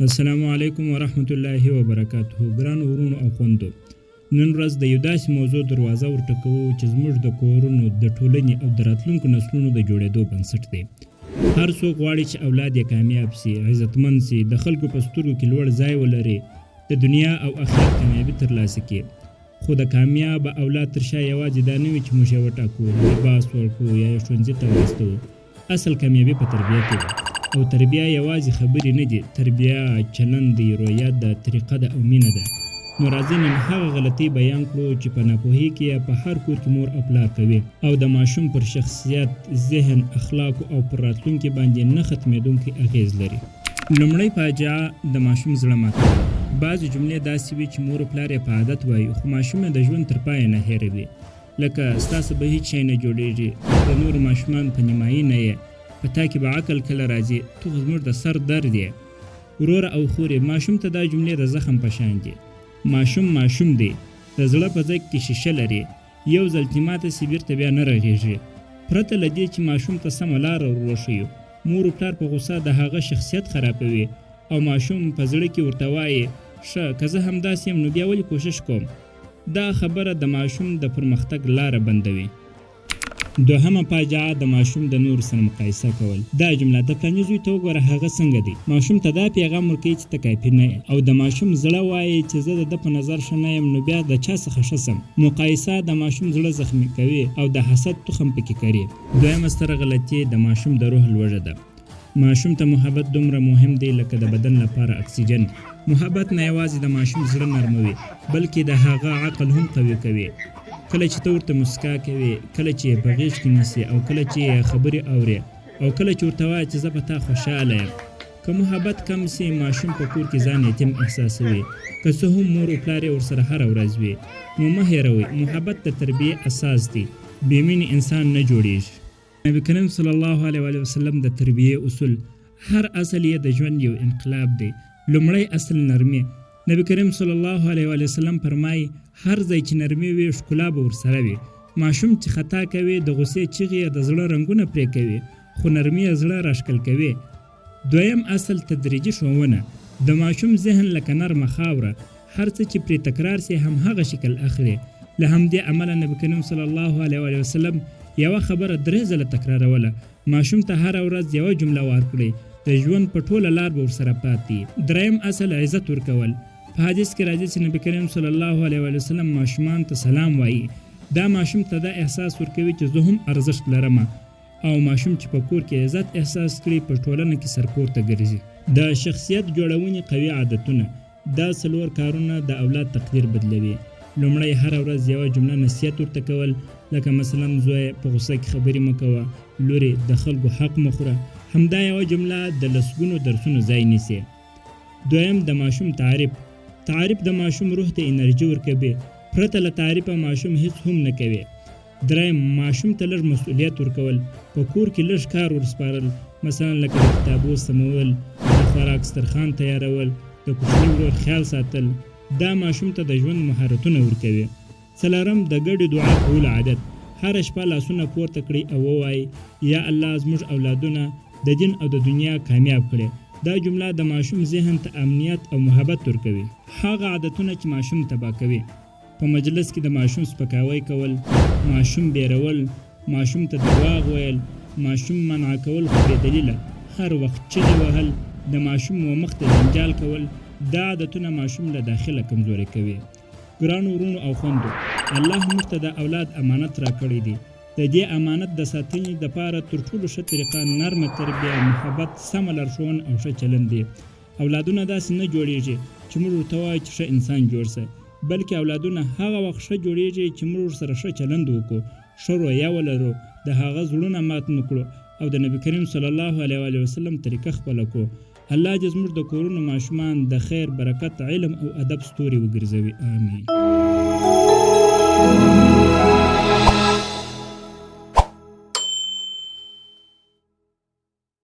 السلام علیکم ورحمت الله وبرکاته. ګران ورونو او خوندو، نن ورځ د یو داسې موضوع دروازه ورټکوو چې زموږ د کورونو، د ټولنې او د راتلونکو نسلونو د جوړېدو بنسټ دی. هر څوک غواړي چې اولاد یې کامیاب سي، عزتمند سي، د خلکو په سترګو کې لوړ ځای ولري، د دنیا او آخرت کامیابي ترلاسه کړي. خو د کامیاب اولاد تر شا یوازې دا نه وي چې موږ یې وټاکو، لباس ورکړو یا یې ښوونځي ته واستوو. اصل کامیابي په تربیه کې ده، او تربیه یوازې خبرې نه دي، تربیه چلند دی، رویت ده، طریقه ده او مینه ده. نو راځئ نن هغه غلطۍ بیان کړو چې په ناپوهۍ کې یا په هر کور کې مور او پلار کوي، او د ماشوم پر شخصیت، ذهن، اخلاقو او پر راتلونکي باندې نه ختمېدونکی اغېز لري. لومړی فاجعه د ماشوم زړه ماتول. بعضې جملې داسې وي چې مور او پلار یې په عادت وایي، خو ماشوم یې د ژوند تر پایه نه هېروي. لکه ستاسو به هیڅ شی نه جوړېږي، د نورو ماشومان په نیمایي نه یې، په تا کې به عقل کله راځي، تو خو زموږ د سر درد یې. وروره او خورې، ماشوم ته دا جملې د زخم په شان دي. ماشوم دی، د زړه په ځای کې شیشه لري، یو ځل چې ماته سي بیرته بیا نه رغېږي. پرته له دې چې ماشوم ته سمه لاره وروښیو، مور و پلار په غوسه د هغه شخصیت خرابوي او ماشوم په زړه کې ورته وایي ښه که زه همداسې یم نو بیا ولې کوشش کوم. دا خبره د ماشوم د پرمختګ لاره بندوي. دوهمه فاجعه د ماشوم د نور سره مقایسه کول. دا جمله د فلاني زوی ته وګوره هغه څنګه دی. ماشوم ته دا پیغام ورکوي چې ته کافي نه یې، او د ماشوم زړه وایي چې زه د ده په نظر ښه نه یم نو بیا د چا څخه ښه سم. مقایسه د ماشوم زړه زخمي کوي او د حسد تخم پکې کري. دویمه ستره غلطي د ماشوم د روح لوږه ده. ماشوم ته محبت دومره مهم دی لکه د بدن لپاره اکسیجن. محبت نه یوازې د ماشوم زړه نرموي، بلکې د هغه عقل هم قوي کوي. کله چې ته ورته مسکا کوې، کله چې یې په غېږ کې نیسې، او کله چې یې خبرې اورې، او کله چې ورته وایې چې زه په تا خوشحاله یم. که محبت کم سي، ماشوم په کور کې ځان یتیم احساسوي. که څه هم مور و پلار یې ورسره هره ورځ وي، نو مه هېروئ محبت د تربیې اساس دی. بې مینې انسان نه جوړېږي. نبی کریم صلی الله علیه وسلم د تربیې اصول، هر اصل یې د ژوند یو انقلاب دی. لومړی اصل نرمي. نبی کریم صلی الله علیه وسلم فرمایي هر ځای چې نرمي وي ښکلا به ورسره وي. ماشوم چې خطا کوي د غصې چغې یې د زړه رنګونه پرې کوي، خو نرمي یې زړه راښکل کوي. دویم اصل تدریجي ښوونه. د ماشوم ذهن لکه نرمه خاوره، هر څه چې پرې تکرار سي همهغه شکل اخلي. له همدې امله نبی کریم صلی الله علیه وسلم یوه خبره 3 ځله تکراروله. ماشوم ته هره ورځ یوه جمله ورکړئ، د ژوند په ټوله لار به ورسره پاتې. دریم اصل عزت ورکول. په حدیث کې راځي چې نبی کریم صلی الله علیه وسلم ماشومان ته سلام وایي. دا ماشوم ته دا احساس ورکوي چې زه هم ارزښت لرم، او ماشوم چې په کور کې عزت احساس کړي په ټولنه کې سرپورته ګرځي. د شخصیت جوړونې قوي عادتونه. دا 4 کارونه د اولاد تقدیر بدلوي. لومړی هره ورځ یوه جمله نصیحت ورته کول، لکه مثلا زوی په غوسه کې خبرې مه کوه، لورې د خلکو حق مه خوره. همدا یوه جمله د لسګونو درسونو ځای نیسي. دویم د ماشوم تعریف د ماشوم روح ته انرژي ورکوي. پرته له تعریفه ماشوم هیڅ هم نه کوي. دریم ماشوم ته لږ مسؤلیت ورکول. په کور کې لږ کار ورسپارل، مثلا لکه د کتابو سمول، د خوراک دسترخوان تیارول، د کوچني ورور خیال ساتل. دا ماشوم ته د ژوند مهارتونه ورکوي. څلورم د ګډې دعا کول عادت. هره شپه لاسونه پورته کړئ او ووایئ یا الله زموږ اولادونه د دین او د دنیا کامیاب کړي. دا جمله د ماشوم ذهن ته امنیت او محبت ورکوي. هغه عادتونه چې ماشوم تباه کوي. په مجلس کې د ماشوم سپکاوی کول، ماشوم بیرول، ماشوم ته دروغ ویل، ماشوم منع کول خو بې دلیله، هر وخت چغې وهل، د ماشوم مخ ته جنجال کول، دا عادتونه ماشوم له داخله کمزوري کوي. ګرانو ورونو او خویندو، الله موږ ته د اولاد امانت راکړی دی. د دې امانت د ساتنې دپاره تر ټولو ښه طریقه نرمه تربیه، محبت، سمه لارښوونه او ښه چلند دی. اولادونه داسې نه جوړېږي چې موږ ورته وایو چې ښه انسان جوړ سه، بلکې اولادونه هغه وخت ښه جوړېږي چې موږ ورسره ښه چلند وکړو، ښه رویه ولرو، د هغه زړونه مات نه کړو، او د نبي کریم صلی الله علیه وسلم طریقه خپله کړو. الله دې زموږ د کورونو ماشومان د خیر، برکت، علم او ادب ستوري وګرځوي. آمین.